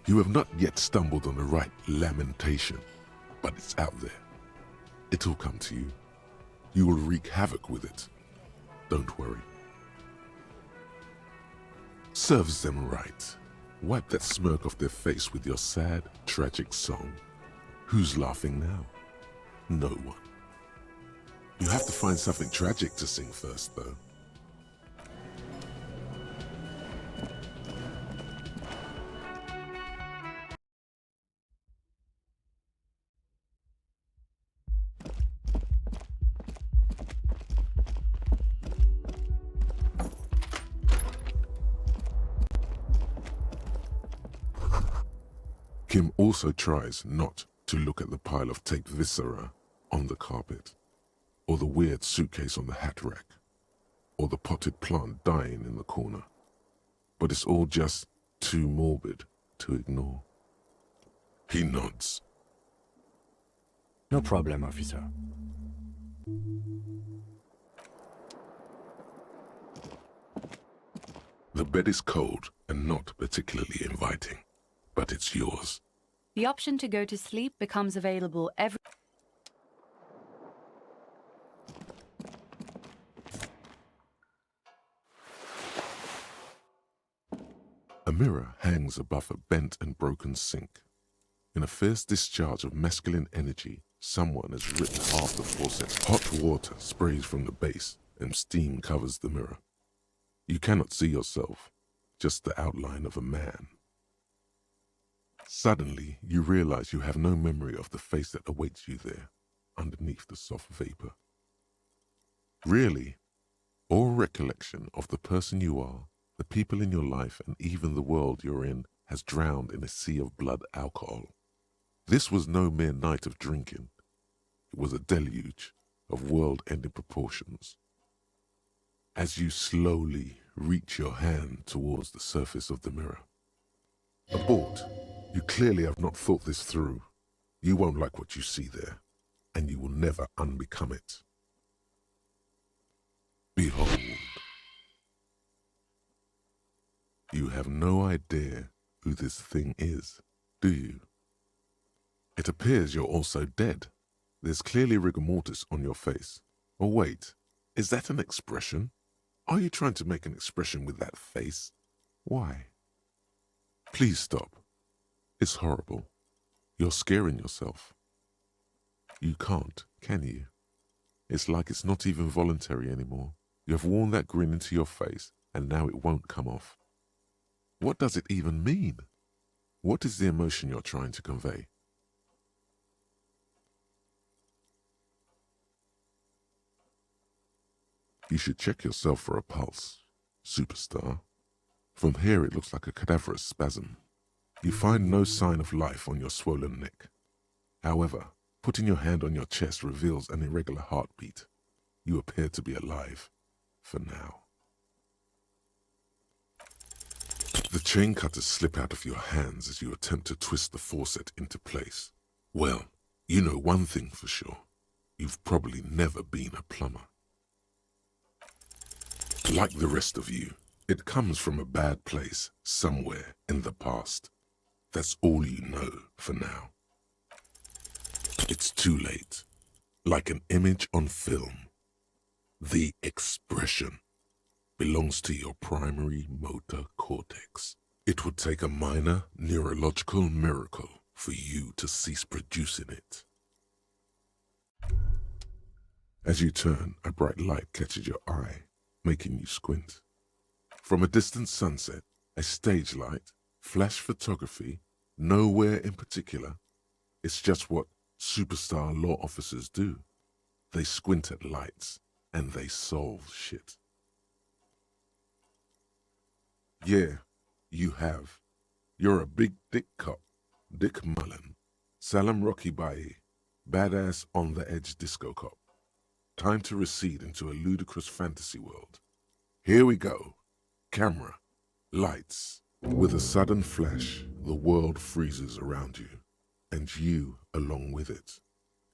You have not yet stumbled on the right lamentation, but it's out there. It'll come to you. You will wreak havoc with it. Don't worry. Serves them right. Wipe that smirk off their face with your sad, tragic song. Who's laughing now? No one. You have to find something tragic to sing first, though. Kim also tries not to look at the pile of taped viscera on the carpet, or the weird suitcase on the hat rack, or the potted plant dying in the corner. But it's all just too morbid to ignore. He nods. No problem, officer. The bed is cold and not particularly inviting, but it's yours. The option to go to sleep becomes available every... A mirror hangs above a bent and broken sink. In a fierce discharge of masculine energy, someone has ripped half the faucet. Hot water sprays from the base and steam covers the mirror. You cannot see yourself, just the outline of a man. Suddenly, you realize you have no memory of the face that awaits you there, underneath the soft vapor. Really, all recollection of the person you are, the people in your life, and even the world you're in has drowned in a sea of blood alcohol. This was no mere night of drinking. It was a deluge of world-ending proportions. As you slowly reach your hand towards the surface of the mirror. Abort. You clearly have not thought this through. You won't like what you see there, and you will never unbecome it. Behold. You have no idea who this thing is, do you? It appears you're also dead. There's clearly rigor mortis on your face. Oh wait, is that an expression? Are you trying to make an expression with that face? Why? Please stop. It's horrible. You're scaring yourself. You can't, can you? It's like it's not even voluntary anymore. You have worn that grin into your face, and now it won't come off. What does it even mean? What is the emotion you're trying to convey? You should check yourself for a pulse, superstar. From here it looks like a cadaverous spasm. You find no sign of life on your swollen neck. However, putting your hand on your chest reveals an irregular heartbeat. You appear to be alive, for now. The chain cutters slip out of your hands as you attempt to twist the faucet into place. Well, you know one thing for sure. You've probably never been a plumber. Like the rest of you, it comes from a bad place somewhere in the past. That's all you know for now. It's too late. Like an image on film. The expression belongs to your primary motor cortex. It would take a minor neurological miracle for you to cease producing it. As you turn, a bright light catches your eye, making you squint. From a distant sunset, a stage light, flash photography, nowhere in particular. It's just what superstar law officers do. They squint at lights and they solve shit. Yeah, you have. You're a big dick cop, Dick Mullen, Salam Rocky Bayi, badass on-the-edge disco cop. Time to recede into a ludicrous fantasy world. Here we go. Camera, lights. With a sudden flash, the world freezes around you, and you along with it.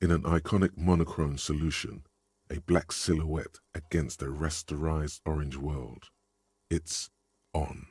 In an iconic monochrome solution, a black silhouette against a rasterized orange world. It's on.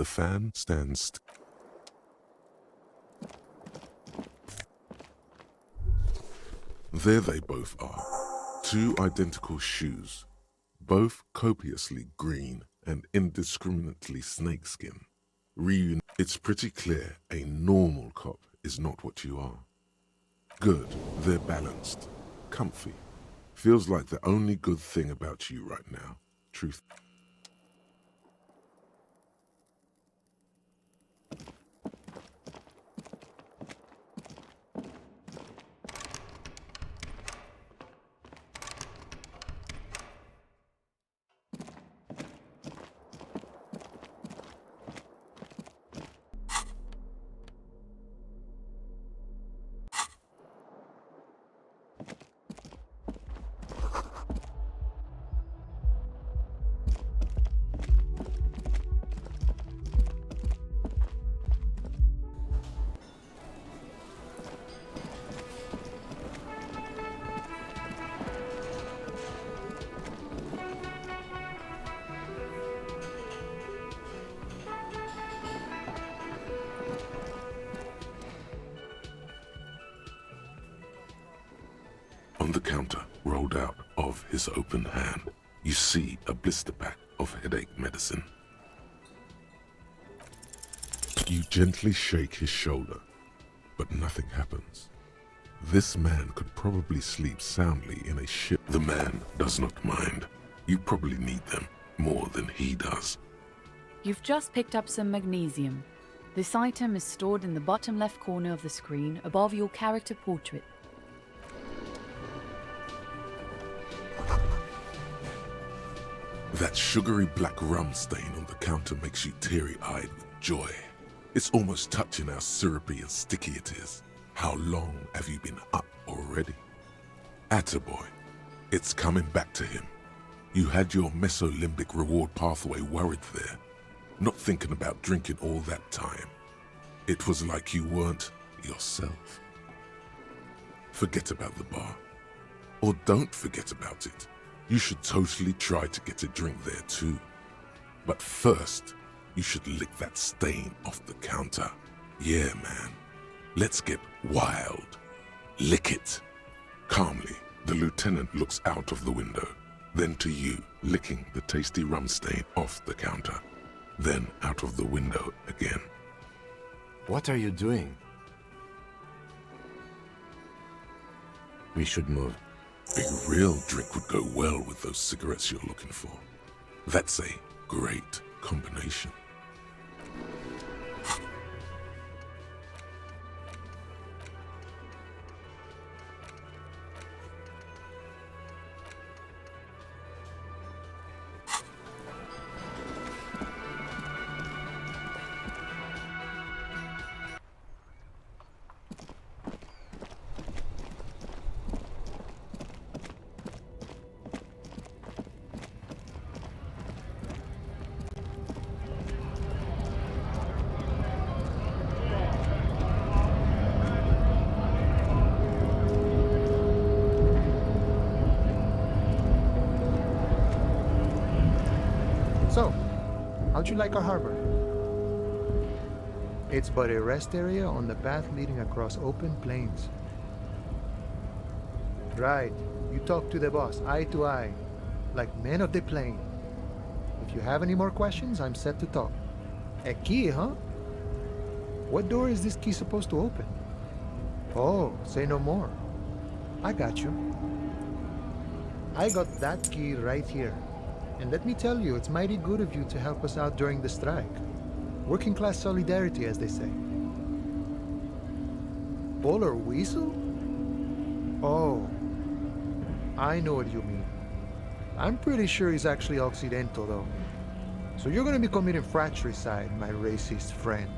The fan stands There they both are. Two identical shoes, both copiously green and indiscriminately snakeskin. It's pretty clear a normal cop is not what you are. Good, they're balanced, comfy. Feels like the only good thing about you right now. Truth. On the counter, rolled out of his open hand, you see a blister pack of headache medicine. You gently shake his shoulder, but nothing happens. This man could probably sleep soundly in a ship. The man does not mind. You probably need them more than he does. You've just picked up some magnesium. This item is stored in the bottom left corner of the screen above your character portrait. That sugary black rum stain on the counter makes you teary-eyed with joy. It's almost touching how syrupy and sticky it is. How long have you been up already? Attaboy. It's coming back to him. You had your mesolimbic reward pathway worried there, not thinking about drinking all that time. It was like you weren't yourself. Forget about the bar. Or don't forget about it. You should totally try to get a drink there too. But first, you should lick that stain off the counter. Yeah, man. Let's get wild. Lick it. Calmly, the lieutenant looks out of the window, then to you, licking the tasty rum stain off the counter, then out of the window again. What are you doing? We should move. A real drink would go well with those cigarettes you're looking for. That's a great combination. So, how'd you like our harbor? It's but a rest area on the path leading across open plains. Right, you talk to the boss, eye to eye, like men of the plain. If you have any more questions, I'm set to talk. A key, huh? What door is this key supposed to open? Oh, say no more. I got you. I got that key right here. And let me tell you, it's mighty good of you to help us out during the strike. Working class solidarity, as they say. Polar weasel? Oh, I know what you mean. I'm pretty sure he's actually Occidental, though. So you're gonna be committing fratricide, my racist friend.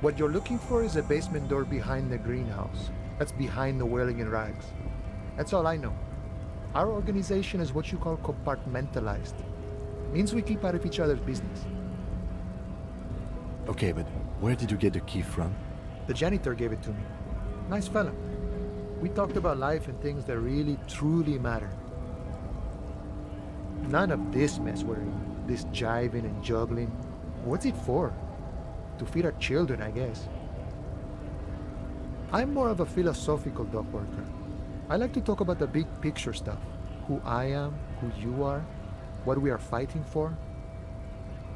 What you're looking for is a basement door behind the greenhouse. That's behind the whaling and rags. That's all I know. Our organization is what you call compartmentalized. Means we keep out of each other's business. Okay, but where did you get the key from? The janitor gave it to me. Nice fella. We talked about life and things that really, truly matter. None of this mess we're in. This jiving and juggling. What's it for? To feed our children, I guess. I'm more of a philosophical dock worker. I like to talk about the big picture stuff. Who I am, who you are, what we are fighting for.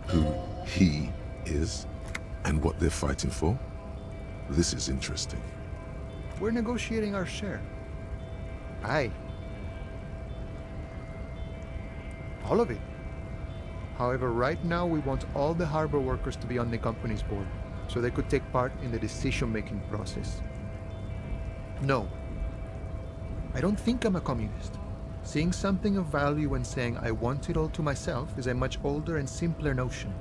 Who he is and what they're fighting for? This is interesting. We're negotiating our share. Aye. All of it. However, right now we want all the harbor workers to be on the company's board, so they could take part in the decision-making process. No. I don't think I'm a communist. Seeing something of value and saying I want it all to myself is a much older and simpler notion.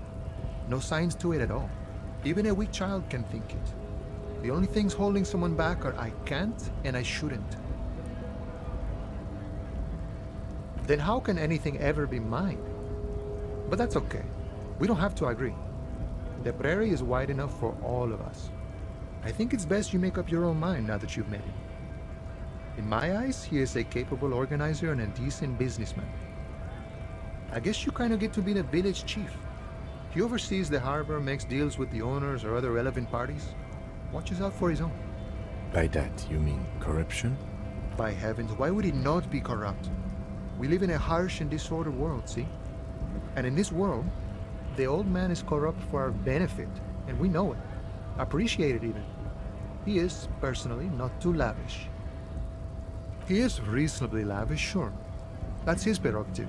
No science to it at all. Even a weak child can think it. The only things holding someone back are I can't and I shouldn't. Then how can anything ever be mine? But that's okay. We don't have to agree. The prairie is wide enough for all of us. I think it's best you make up your own mind now that you've met him. In my eyes, he is a capable organizer and a decent businessman. I guess you kind of get to be the village chief. He oversees the harbor, makes deals with the owners or other relevant parties, watches out for his own. By that, you mean corruption? By heavens, why would he not be corrupt? We live in a harsh and disordered world, see? And in this world, the old man is corrupt for our benefit, and we know it. Appreciate it even. He is, personally, not too lavish. He is reasonably lavish, sure. That's his prerogative.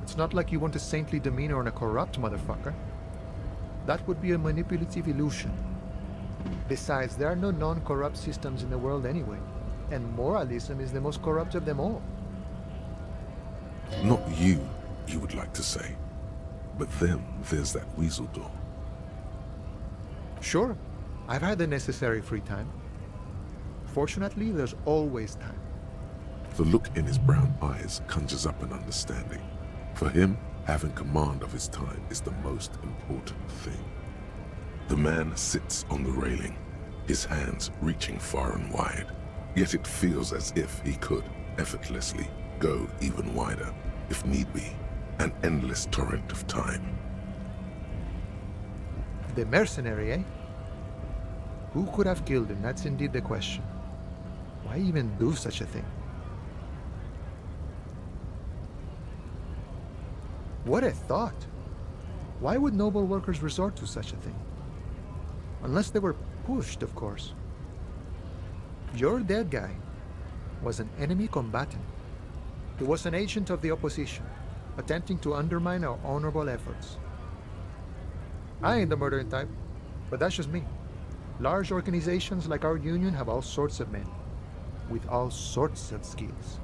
It's not like you want a saintly demeanor on a corrupt motherfucker. That would be a manipulative illusion. Besides, there are no non-corrupt systems in the world anyway, and moralism is the most corrupt of them all. Not you would like to say. But then there's that weasel door. Sure, I've had the necessary free time. Fortunately, there's always time. The look in his brown eyes conjures up an understanding. For him, having command of his time is the most important thing. The man sits on the railing, his hands reaching far and wide, yet it feels as if he could effortlessly go even wider, if need be, an endless torrent of time. The mercenary, eh? Who could have killed him? That's indeed the question. Why even do such a thing? What a thought! Why would noble workers resort to such a thing? Unless they were pushed, of course. Your dead guy was an enemy combatant. He was an agent of the opposition, attempting to undermine our honorable efforts. I ain't the murdering type, but that's just me. Large organizations like our union have all sorts of men, with all sorts of skills.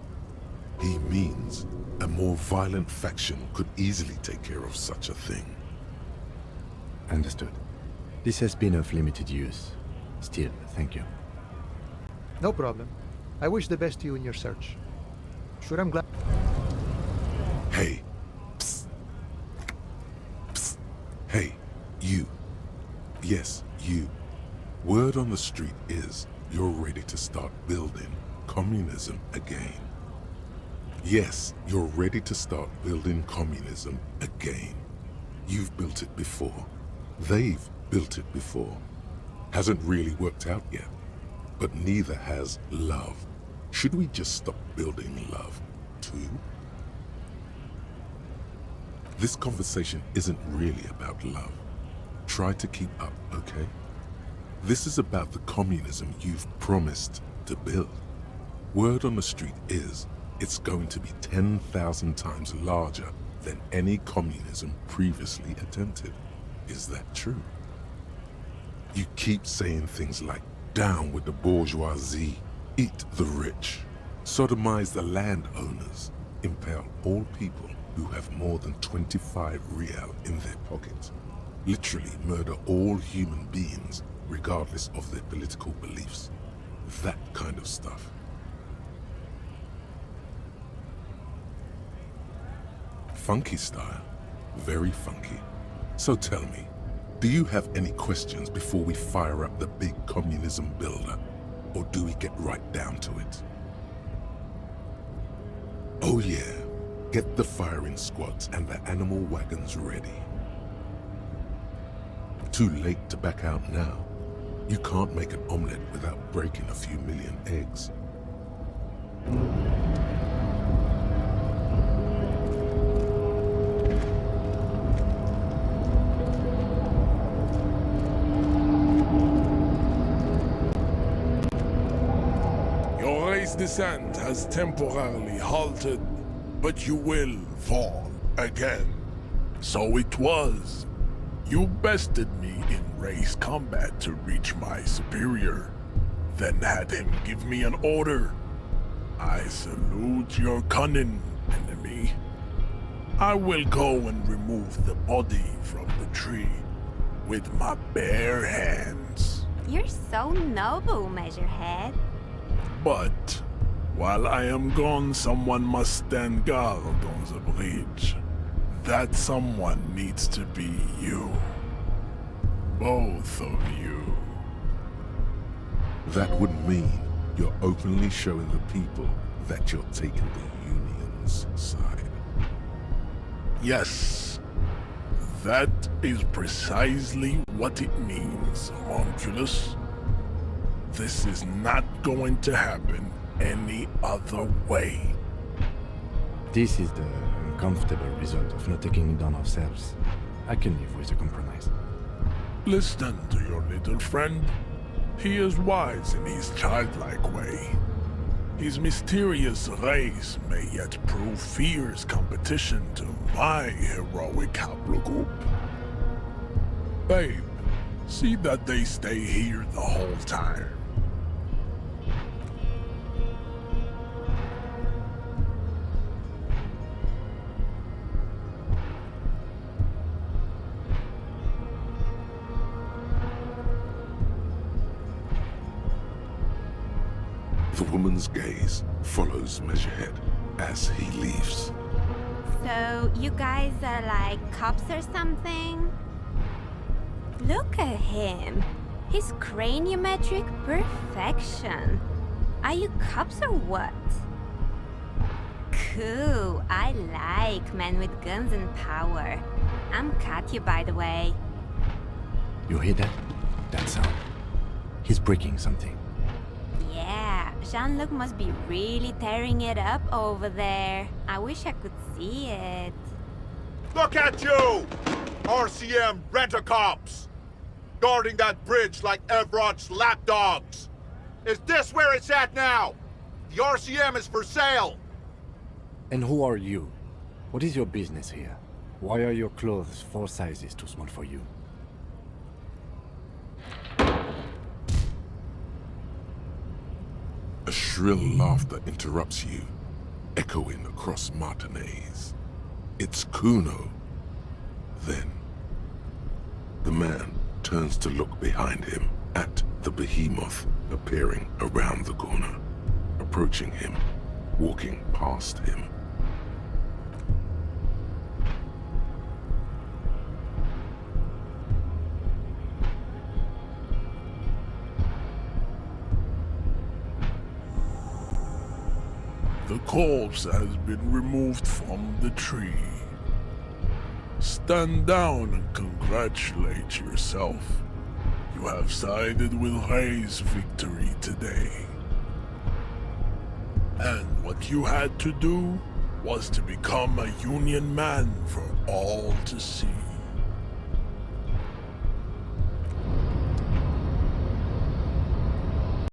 He means a more violent faction could easily take care of such a thing. Understood. This has been of limited use. Still, thank you. No problem. I wish the best to you in your search. Sure, I'm glad. Hey. Psst. Psst. Hey, you. Yes, you. Word on the street is you're ready to start building communism again. Yes, you're ready to start building communism again. You've built it before. They've built it before. Hasn't really worked out yet. But neither has love. Should we just stop building love, too? This conversation isn't really about love. Try to keep up, okay? This is about the communism you've promised to build. Word on the street is it's going to be 10,000 times larger than any communism previously attempted. Is that true? You keep saying things like, down with the bourgeoisie, eat the rich, sodomize the landowners, impale all people who have more than 25 real in their pockets, literally murder all human beings regardless of their political beliefs. That kind of stuff. Funky style, very funky. So tell me, do you have any questions before we fire up the big communism builder? Or do we get right down to it? Oh yeah, get the firing squads and the animal wagons ready. too late to back out now. You can't make an omelette without breaking a few million eggs. Your race descent has temporarily halted, but you will fall again. So it was. You bested me in race combat to reach my superior, then had him give me an order. I salute your cunning, enemy. I will go and remove the body from the tree with my bare hands. You're so noble, Measurehead. But while I am gone, someone must stand guard on the bridge. That someone needs to be you. Both of you. That would mean you're openly showing the people that you're taking the Union's side. Yes, that is precisely what it means, homunculus. This is not going to happen any other way. This is the uncomfortable result of not taking it down ourselves. I can live with a compromise. Listen to your little friend. He is wise in his childlike way. His mysterious race may yet prove fierce competition to my heroic haplogroup. Babe, see that they stay here the whole time. The woman's gaze follows Measurehead as he leaves. So, you guys are like cops or something? Look at him. His craniometric perfection. Are you cops or what? Cool. I like men with guns and power. I'm Katya, by the way. You hear that? That sound. He's breaking something. Yeah, Jean-Luc must be really tearing it up over there. I wish I could see it. Look at you! RCM rent-a-cops! Guarding that bridge like Everott's lapdogs! Is this where it's at now? The RCM is for sale! And who are you? What is your business here? Why are your clothes 4 sizes too small for you? A shrill laughter interrupts you, echoing across Martinez. It's Kuno. Then, the man turns to look behind him at the behemoth appearing around the corner, approaching him, walking past him. The corpse has been removed from the tree. Stand down and congratulate yourself. You have sided with Ray's victory today. And what you had to do was to become a Union man for all to see.